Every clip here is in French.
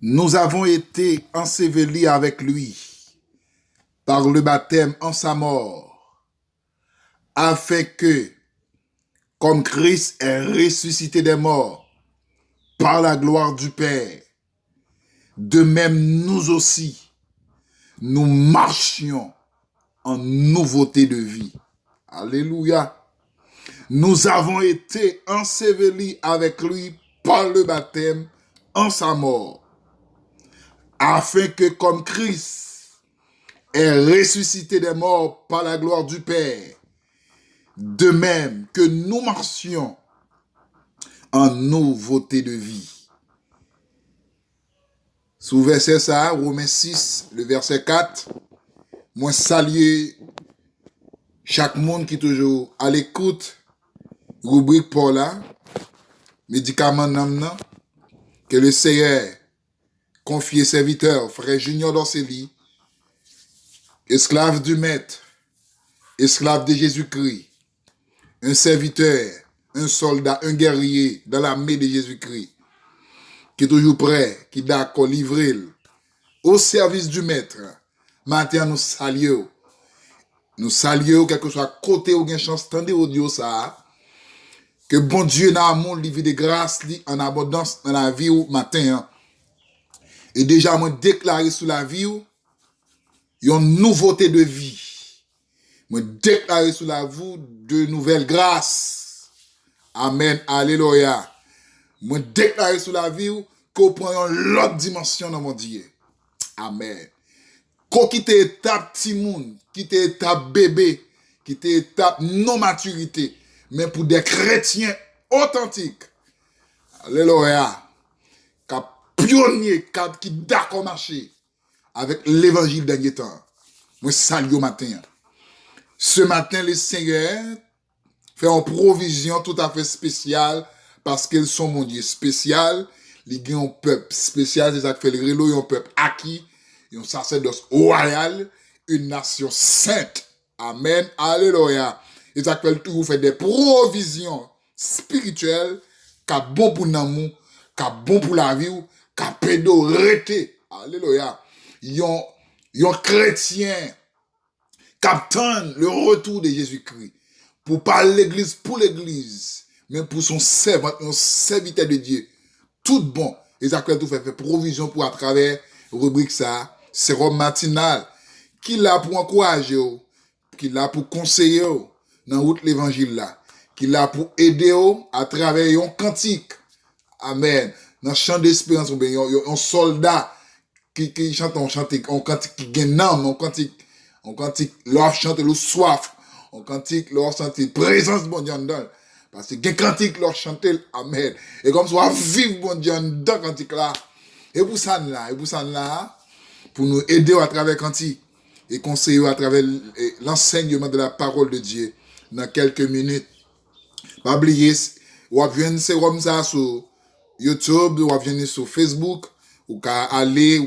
Nous avons été ensevelis avec lui par le baptême en sa mort, afin que, comme Christ est ressuscité des morts par la gloire du Père, de même nous aussi, nous marchions en nouveauté de vie. Alléluia. Nous avons été ensevelis avec lui par le baptême en sa mort, afin que, comme Christ est ressuscité des morts par la gloire du Père, de même que nous marchions en nouveauté de vie. Sous verset ça, Romains 6, le verset 4, moi saluer chaque monde qui est toujours à l'écoute, rubrique pour là, médicament nan, que le Seigneur confie serviteur, frère Junior Dorceli, esclave du Maître, esclave de Jésus-Christ, un serviteur, un soldat, un guerrier dans l'armée de Jésus-Christ, qui est toujours prêt, qui est d'accord, livré au service du Maître. Maintenant, nous saluons. Nous saluons, quel que soit côté ou bien chance, tendez audio ça. Que bon Dieu dans l'amour, lui vie de grâce, en abondance dans la vie ou matin. Et déjà, moi déclaré sous la vie ou, une nouveauté de vie. Moi déclaré sous la vie de nouvelles grâces. Amen, alléluia. Moi déclaré sous la vie ou, qu'on prend l'autre dimension dans mon Dieu. Amen. Qu'on quitte étape petit monde, quitte étape bébé, quitte étape non maturité, mais pour des chrétiens authentiques. Alléluia. Pionnier, qui d'accord marcher avec l'évangile dernier temps. Moi salue au matin. Ce matin, le Seigneur fait une provision tout à fait spéciale parce qu'ils sont mon Dieu spécial. Ils ont un peuple spécial, c'est ça qui fait le relo, ils ont un peuple acquis, ils ont un sacerdoce royal, une nation sainte. Amen. Alléluia. Et ça fait tout, fait des provisions spirituelles qui sont bon pour l'amour, qui sont bon pour la vie, qui sont pédo rete. Alléluia. Ils ont chrétien qui attendent le retour de Jésus-Christ pour parler l'église pour l'église, mais pour son servant, un serviteur de Dieu. Tout bon. Et ça fait tout fait provision pour à travers rubrique ça, sérum matinal, qui l'a pour encourager, qui l'a pour conseiller dans route l'évangile là, qui l'a pour aider à travers un cantique. Amen. Dans chant d'espérance, ou bien un soldat qui chante un cantique qui gagne âme, un cantique leur chante le soif, un cantique leur sentir présence bon Dieu dedans. Parce que un cantique leur chanter amen. Et comme ça vivre bon Dieu dans cantique là. Et pour ça là, pour nous aider à travers cantique et conseiller à travers l'enseignement de la parole de Dieu dans quelques minutes. Pas oublier, ou venir sérum ça sur YouTube, ou venir sur Facebook, ou qu'à aller,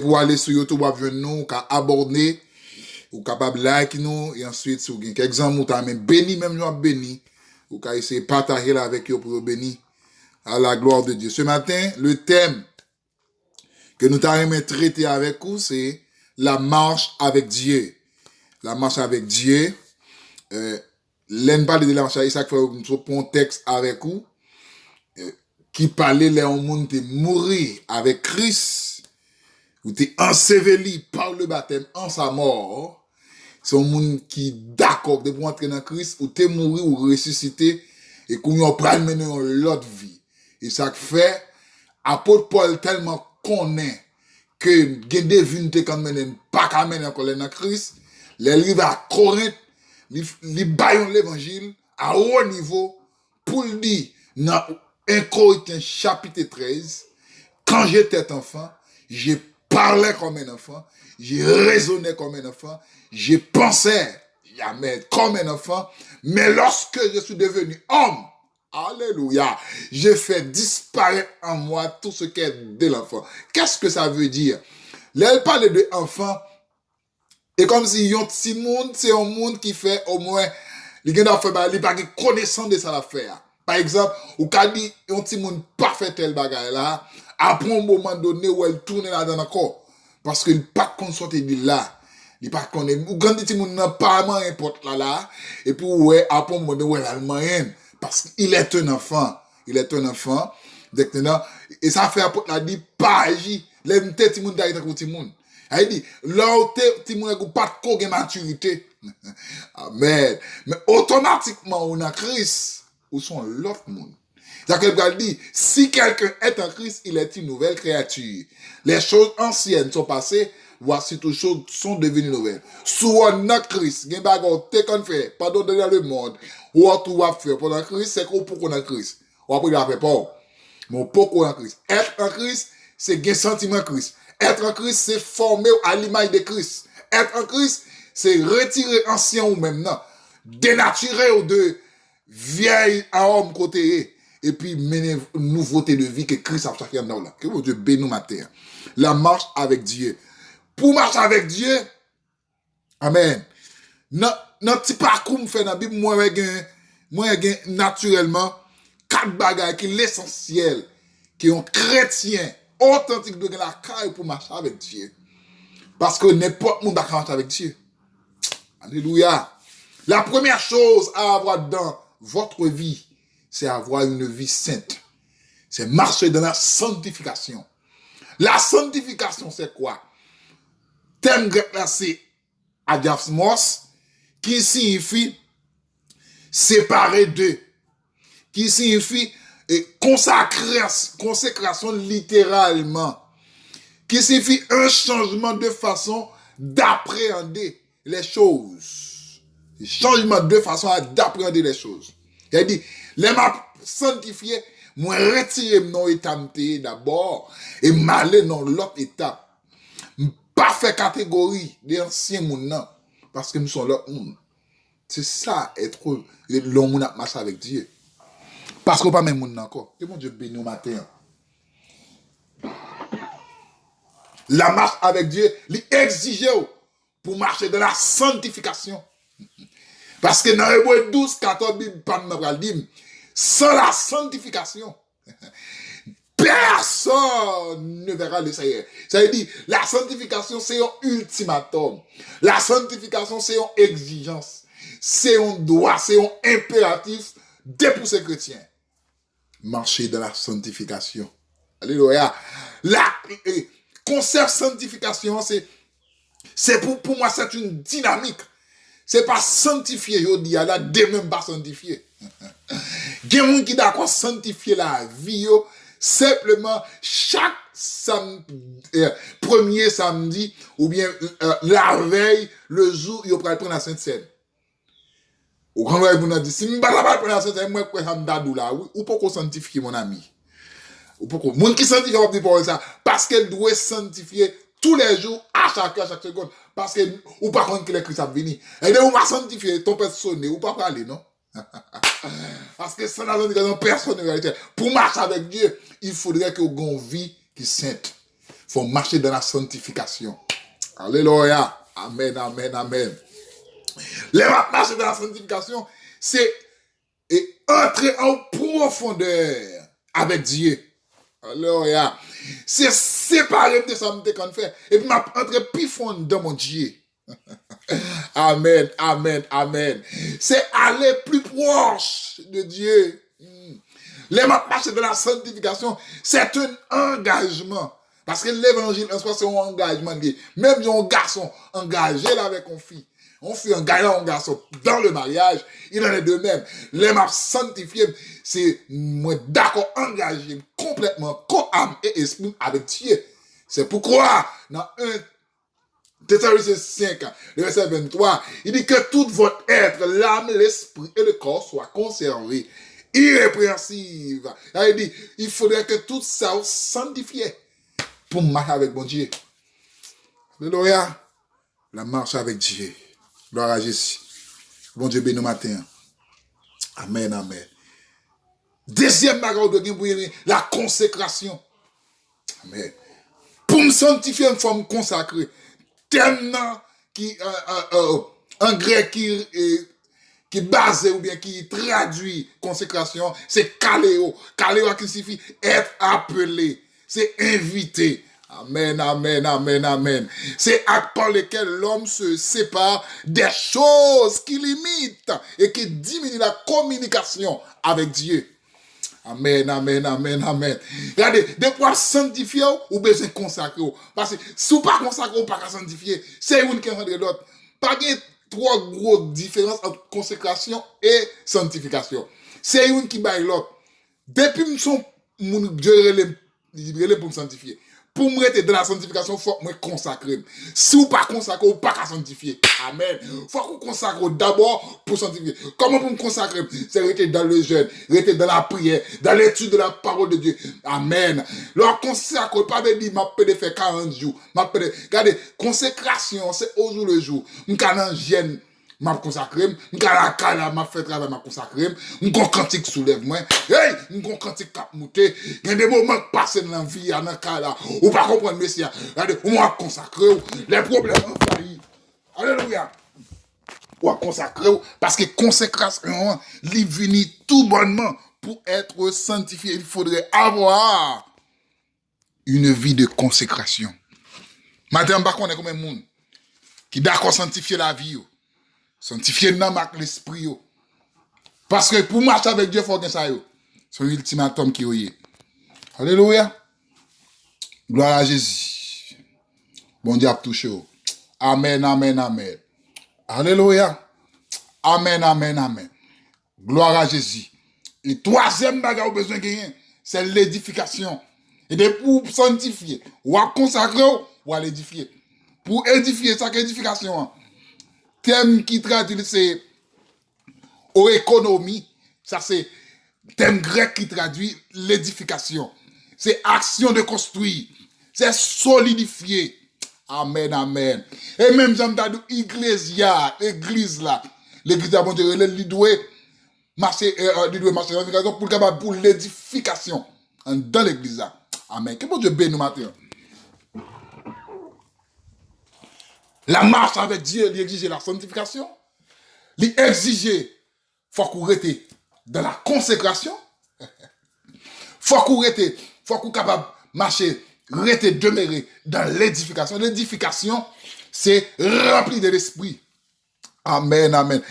pour aller sur YouTube, ou venir nous, ou qu'à abonner, ou capable like nous, et ensuite, si vous avez quelques exemples, ou t'as même béni, même nous béni, ou qu'à essayer de partager là avec vous pour bénir à la gloire de Dieu. Ce matin, le thème que nous t'avons traité avec vous, c'est la marche avec Dieu. La marche avec Dieu. L'en parle de la marche avec Dieu, ça fait un texte avec vous, qui parlait là où monde t'est mourir avec Christ, ou t'es enseveli par le baptême en sa mort. C'est un monde qui d'accord de pour entrer dans Christ, ou t'es mourir ou ressuscité, et qu'on y a pris mener l'autre vie. Et ça fait, apôtre Paul tellement connaît que des vunités quand même pas qu'à mener encore dans Christ, les livres à Corinthe, les baillons l'évangile à haut niveau pour le dire dans 1 Corinthiens chapitre 13, quand j'étais enfant, j'ai parlé comme un enfant, j'ai raisonné comme un enfant, j'ai pensé comme un enfant, mais lorsque je suis devenu homme, alléluia, j'ai fait disparaître en moi tout ce qui est de l'enfant. Qu'est-ce que ça veut dire? Là, elle parle de enfant, et comme si yon petit monde, c'est un monde qui fait au moins, il n'y a pas de connaissance de ça l'affaire. Par exemple, ou ka di, yon ti moun pas fait tel bagay là, après un moment donné, où elle tourne là-dedans encore. Parce que il pas qu'on sorte de là. Il pas qu'on est, ou quand ti moun nan pas n'importe là, et puis ouais, après un moment donné, où elle a le moyen. Parce qu'il est un enfant. Il est un enfant. Maintenant, et ça fait apôtre là, dit, pas agir. L'aime te ti moun da yon ti moun. Il dit, là où ti moun n'a pas de maturité. Amen. Mais automatiquement, on a Christ, ou sont l'autre monde. C'est-à-dire qu'elle dit, si quelqu'un est en Christ, il est une nouvelle créature. Les choses anciennes sont passées, voici toutes choses sont devenues nouvelles. Soit notre Christ, il y a des choses qu'on fait, pardon dans le monde, ou tout va faire pendant Christ, c'est qu'on peut qu'on a Christ. Ou après, il a fait pas. Mais pourquoi en Christ? Être en Christ, c'est gagner sentiment Christ. Être en Christ, c'est former à l'image de Christ. Être en Christ, c'est retirer ancien ou même non. Dénaturer ou de vieille à homme côté et puis mener une nouveauté de vie que Christ a fait dans là. Que vous Dieu bénisse matin. La marche avec Dieu. Pour marcher avec Dieu, amen. Notre petit parcours me fait dans la Bible, moi, naturellement, 4 bagages qui sont l'essentiel, qui sont chrétiens, authentiques de la caille pour marcher avec Dieu. Parce que n'importe qui peut marcher avec Dieu. Alléluia. La première chose à avoir dans votre vie, c'est avoir une vie sainte. C'est marcher dans la sanctification. La sanctification, c'est quoi? Thème grec là, c'est adiasmos, qui signifie séparer d'eux, qui signifie consécration littéralement, qui signifie un changement de façon d'appréhender les choses. Changement de façon d'appréhender les choses. Il a dit, les m'a sanctifié, moi retirer mon état d'abord et m'aller dans l'autre étape. Pas faire catégorie des anciens moun parce que nous sommes l'autre monde. C'est ça être l'homme qui marche avec Dieu. Parce qu'on pas même monde encore. Que mon Dieu bénisse au matin. La marche avec Dieu, l'exige pour marcher dans la sanctification. Parce que dans Hébreux 12, 14, Bible dit, sans la sanctification, personne ne verra le Seigneur. Ça veut dire, la sanctification, c'est un ultimatum. La sanctification, c'est une exigence. C'est un droit, c'est un impératif de pour ces chrétiens. Marcher dans la sanctification. Alléluia. La concept sanctification, c'est pour moi, c'est une dynamique. C'est pas sanctifier, je dis, là, de même pas sanctifier. Il y a des gens qui d'accord sanctifier la vie, simplement chaque premier samedi, ou bien la veille, le jour, ils prennent la Sainte Seine. Ou quand vous dit, si je ne vais pas prendre la Sainte Seine, moi, je vais me là, oui, ou pourquoi sanctifier mon ami? Ou pourquoi? Mon qui sanctifie, on va dire pour ça, parce qu'elle doit sanctifier tous les jours, à chaque heure, chaque seconde. Parce que, ou par contre, que les Christ a venu. Et donc, on va sanctifier, ton père sonner, ou pas parler, non? Parce que sans la sanctification, personne ne réalité. Pour marcher avec Dieu, il faudrait que vous ayez une vie qui est sainte. Il faut marcher dans la sanctification. Alléluia. Amen, amen, amen. Les marcher dans la sanctification, c'est entrer en profondeur avec Dieu. Alléluia. C'est séparer de ça qu'on fait. Et puis, entrer plus fond dans mon Dieu. Amen, amen, amen. C'est aller plus proche de Dieu. Les marcher de la sanctification, c'est un engagement. Parce que l'évangile, en soi, c'est un engagement. Même un garçon engagé là avec une fille. On fait un garçon dans le mariage, il en est de même. Les marches sanctifiées, c'est moi d'accord, engagé complètement, corps, âme et esprit avec Dieu. C'est pourquoi, dans 1 Thessaloniciens 5, le verset 23, il dit que tout votre être, l'âme, l'esprit et le corps soient conservés, irrépréhensibles. Il dit, il faudrait que tout ça soit sanctifié pour marcher avec mon Dieu. Alléluia. La marche avec Dieu. Gloire à Jésus. Bon Dieu béni matin. Amen, amen. Deuxième bagage de Dieu, la consécration. Amen. Pour me sanctifier, une forme consacrée. Tellement qui, en grec, qui base ou bien qui traduit consécration, c'est kaleo. Kaleo qui signifie être appelé, c'est invité. Amen, amen, amen, amen. C'est acte par lequel l'homme se sépare des choses qui limitent et qui diminuent la communication avec Dieu. Amen, amen, amen, amen. Regardez, des fois sanctifier ou besoin consacrer. Parce que si vous pas consacrer ou pas sanctifier, c'est une qui rend l'autre. Pas de trois grosses différences entre consécration et sanctification. C'est une qui baille l'autre. Depuis que Dieu relève pour me sanctifier. Pour me rester dans la sanctification, il faut que je me consacre. Si vous ne pas consacrer, vous ne pas sanctifier. Amen. Il faut que vous consacrez d'abord pour sanctifier. Comment vous me consacrer? C'est rester dans le jeûne, rester dans la prière, dans l'étude de la parole de Dieu. Amen. Leur consacre, pas de dire, je peux faire 40 jours. Regardez, consécration, c'est au jour le jour. Je suis m'a consacré, m'kala kala m'a fait travail m'a consacré, m'gon cantique soulève moi. Hey, m'gon cantique cap monter. Il y a des moments qui passent dans la vie dans kala ou pas comprendre messie. Regardez, on m'a consacré, les problèmes envahis. Alléluia. Ou consacré parce que consécration li vini tout bonnement pour être sanctifié, il faudrait avoir une vie de consécration. Madame par contre, on est comme un monde qui d'accord sanctifier la vie. Sanctifier dans l'esprit. Parce que pour marcher avec Dieu, il faut que ça y c'est un ultimatum qui est. Alléluia. Gloire à Jésus. Bon Dieu a touché. Amen, amen, amen. Alléluia. Amen, amen, amen. Gloire à Jésus. Et troisième bagage au besoin de gagner, c'est l'édification. Et de pour sanctifier, ou à consacrer, ou à l'édifier. Pour édifier, ça c'est édification. Thème qui traduit, c'est économie. Ça, c'est thème grec qui traduit l'édification. C'est action de construire. C'est solidifier. Amen, amen. Et même, j'aime dit, l'église là. L'église là, bon Dieu, il doit marcher pour l'édification. Dans l'église là. Amen. Que bon Dieu bénisse nous matin. La marche avec Dieu, il exige la sanctification. Il exige, faut qu'on reste dans la consécration. Faut qu'on capable de marcher, rester, demeurer dans l'édification. L'édification, c'est rempli de l'esprit. Amen, amen.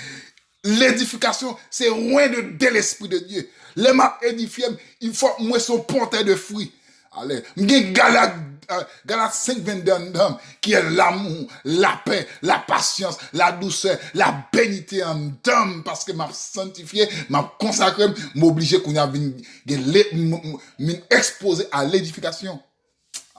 L'édification, c'est loin de l'esprit de Dieu. Les m'a édifié, il faut moi son porteur de fruits. Allez, Galate 5, 22, qui est l'amour, la paix, la patience, la douceur, la bénité en dame, parce que m'a sanctifié, m'a consacré, m'obligé qu'on a exposé à l'édification.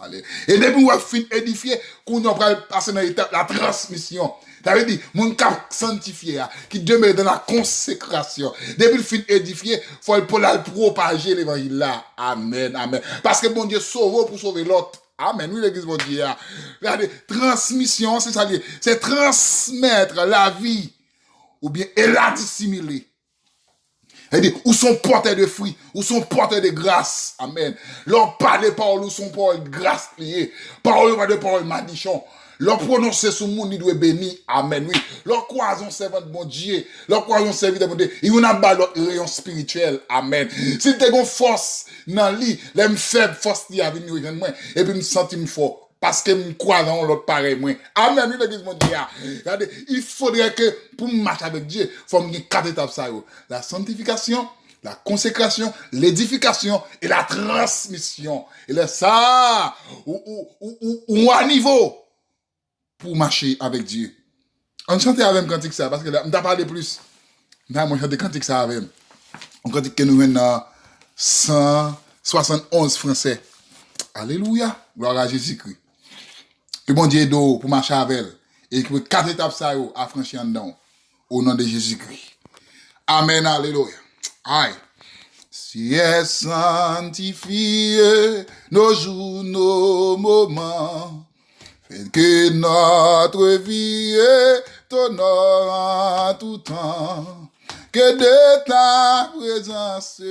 Allez. Et depuis qu'on a fini édifié, qu'on a passé dans l'étape la transmission. Ça veut dire, mon cap sanctifié, qui demeure dans la consécration. Depuis le fin édifié, faut le propager l'évangile là. Amen, amen. Parce que bon Dieu sauve pour sauver l'autre. Amen. Oui, l'église, bon Dieu. Regardez, transmission, c'est ça, c'est transmettre la vie, ou bien, et la dissimuler. C'est-à-dire, ou sont porteurs de fruits, ou sont porteurs de grâce. Amen. Leur parler de paroles, ou sont paroles de grâce liées. Parole de paroles madichon. Leur prononcer sur le monde, il doit bénir. Amen, oui. Leur croison servant de bon Dieu. Leur croison serviteur de bon Dieu. Il y a un l'autre rayon spirituel. Amen. Si tu as une force dans lui, l'aime faible force qui a venu avec moi, et puis me sentir fort. Parce que je crois dans l'autre pareil, moi. Amen, oui, l'église, mon Dieu. Regardez, il faudrait que, pour marcher avec Dieu, il faut me 4 étapes, ça. La sanctification, la consécration, l'édification et la transmission. Et là, ça, ou à niveau, pour marcher avec Dieu. On chante avec un cantique ça, parce que là, on t'a parlé plus. Là, moi, chante cantique ça avec. On cantique que nous venons dans 171 français. Alléluia. Gloire à Jésus-Christ. Que bon Dieu d'eau pour marcher avec elle. Et que 4 étapes ça à franchir en dedans. Au nom de Jésus-Christ. Amen. Alléluia. Aïe. Si est sanctifié nos jours, nos moments. Que notre vie est honneur en tout temps. Que de ta présence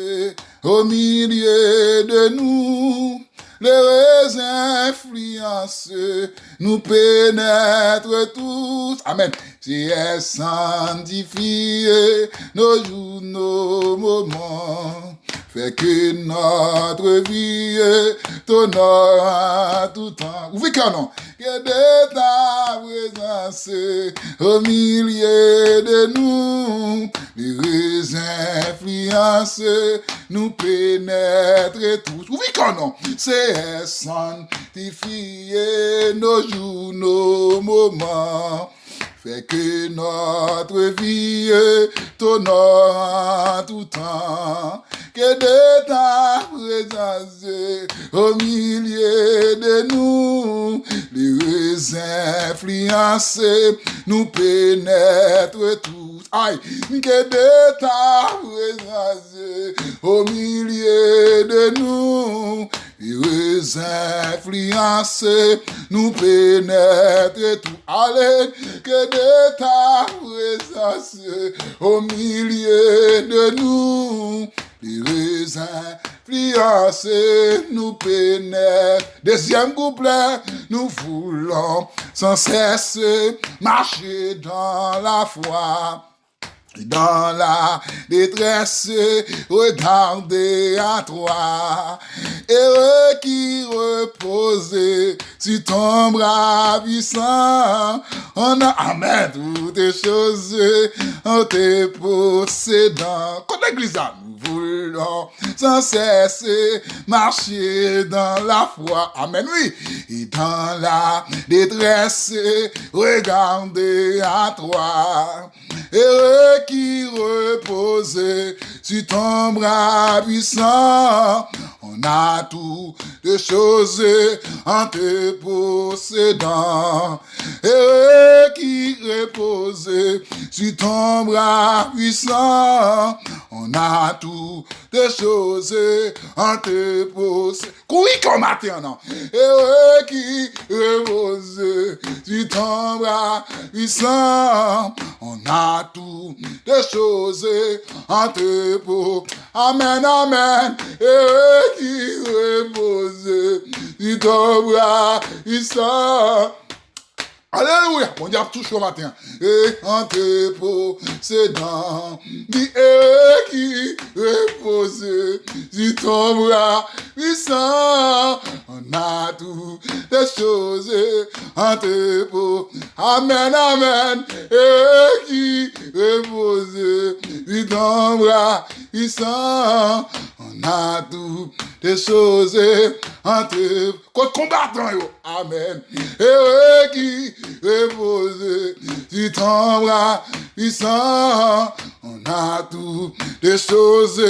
au milieu de nous, les raisins influencent, nous pénètrent tous. Amen. Si elle sanctifie nos jours, nos moments, fait que notre vie t'honore en tout temps. Vous voyez que non? Que de ta présence au milieu de nous, les raisins influencent, nous pénètrent tous. Vous voyez que non? C'est sanctifier nos jours, nos moments, fait que notre vie t'honore en tout temps. Que de ta présence au milieu de nous, les raisins influencent, nous pénètrent tous. Aïe, que de ta présence au milieu de nous, les raisins influencent, nous pénètrent tous. Allez, que de ta présence au milieu de nous, les raisins influencent, nous pénètrent. Deuxième couplet, nous voulons sans cesse marcher dans la foi. Dans la détresse, regardez à toi, heureux qui repose sur ton bras puissant. On a, amen, toutes les choses en te possédant. Quand l'église a, nous voulons sans cesse marcher dans la foi. Amen, oui. Et dans la détresse, regardez à toi, heureux qui repose sur ton bras puissant. On a toutes choses en te possédant. Heureux qui repose sur ton bras puissant. On a toutes choses en te possédant. Couille comme matin, non? Heureux qui repose sur ton bras puissant. On a toutes choses en te possédant. Amen, amen. Heureux qui repose sur ton bras puissant. Alléluia, mon Dieu, touche au matin. Et en te possédant, dis qui repose sur ton bras puissant. On a toutes les choses en te possédant. Amen, amen. Et qui repose sur ton bras puissant. On a toutes les choses en te combattant. Amen. Et qui repose sur ton bras puissant. On a toutes les choses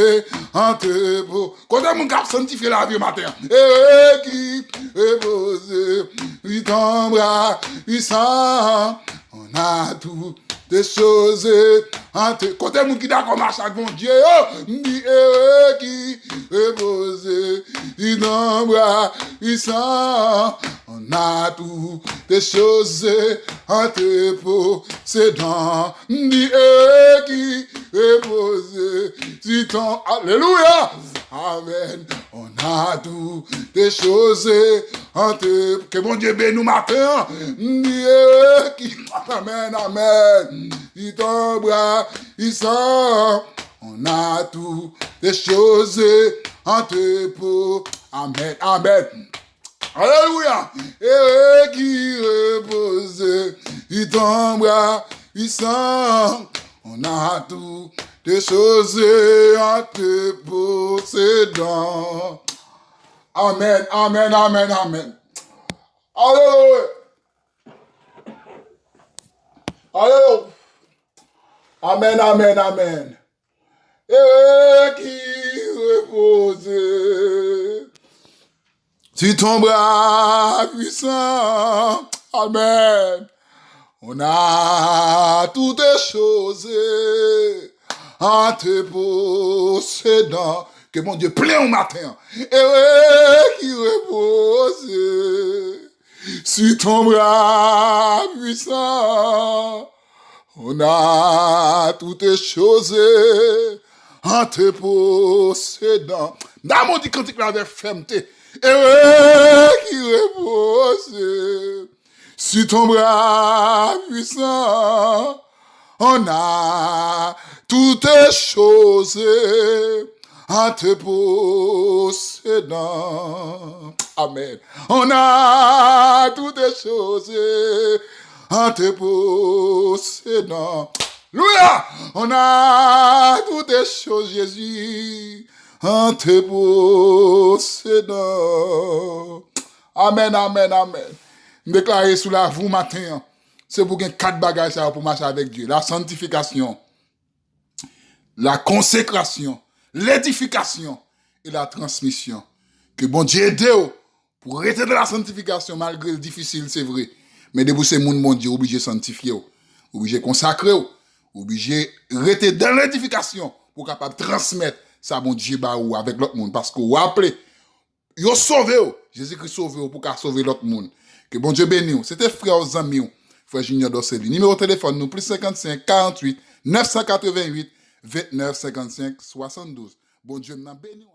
en te possédant. Quand mon gars sanctifie la vie matin. Et qui repose sur ton bras puissant. On a toutes des choses en te... Côté mon qui d'accord marche avec mon Dieu, dit qui repose sur ton bras puissant. On a toutes des choses en te possédant. Dit qui repose sur ton... Alléluia! Amen. On a toutes des choses en te... Que mon Dieu bénisse nous matin. Dit qui... Amen, amen. Sur ton bras puissant. On a toutes des choses en te possédant. Amen, amen. Alléluia. Et qui repose sur ton bras puissant. On a toutes des choses en te possédant. Amen, amen, amen, amen. Alléluia. Alléluia. Amen, amen, amen. Et qui repose sur ton bras puissant. Amen. On a toutes les choses en te possédant. Que mon Dieu plein au matin. Et qui repose sur ton bras puissant. On a toutes les choses en te possédant. Dans dit cantique là avec fermeté. Heureux qui repose sur ton bras puissant. On a toutes choses en te possédant. Amen. On a toutes choses en te possédant. Louia! On a toutes choses, Jésus, en te possédant. Amen, amen, amen. Déclarer sous la vous matin, c'est pour gagner 4 bagages pour marcher avec Dieu. La sanctification, la consécration, l'édification et la transmission. Que bon Dieu aide pour rester dans la sanctification malgré le difficile, c'est vrai. Mais de vous, c'est mon bon Dieu, obligé de sanctifier, obligé de consacrer, obligé de rester dans l'édification pour capable transmettre ça bon Dieu ou avec l'autre monde. Parce que vous appelez, vous sauvé, Jésus-Christ sauvé pour sauver l'autre monde. Que bon Dieu bénisse. C'était frère aux amis, frère Junior Dosseli. Numéro de téléphone, nous, plus 55 48 988 29 55 72. Bon Dieu m'a béni.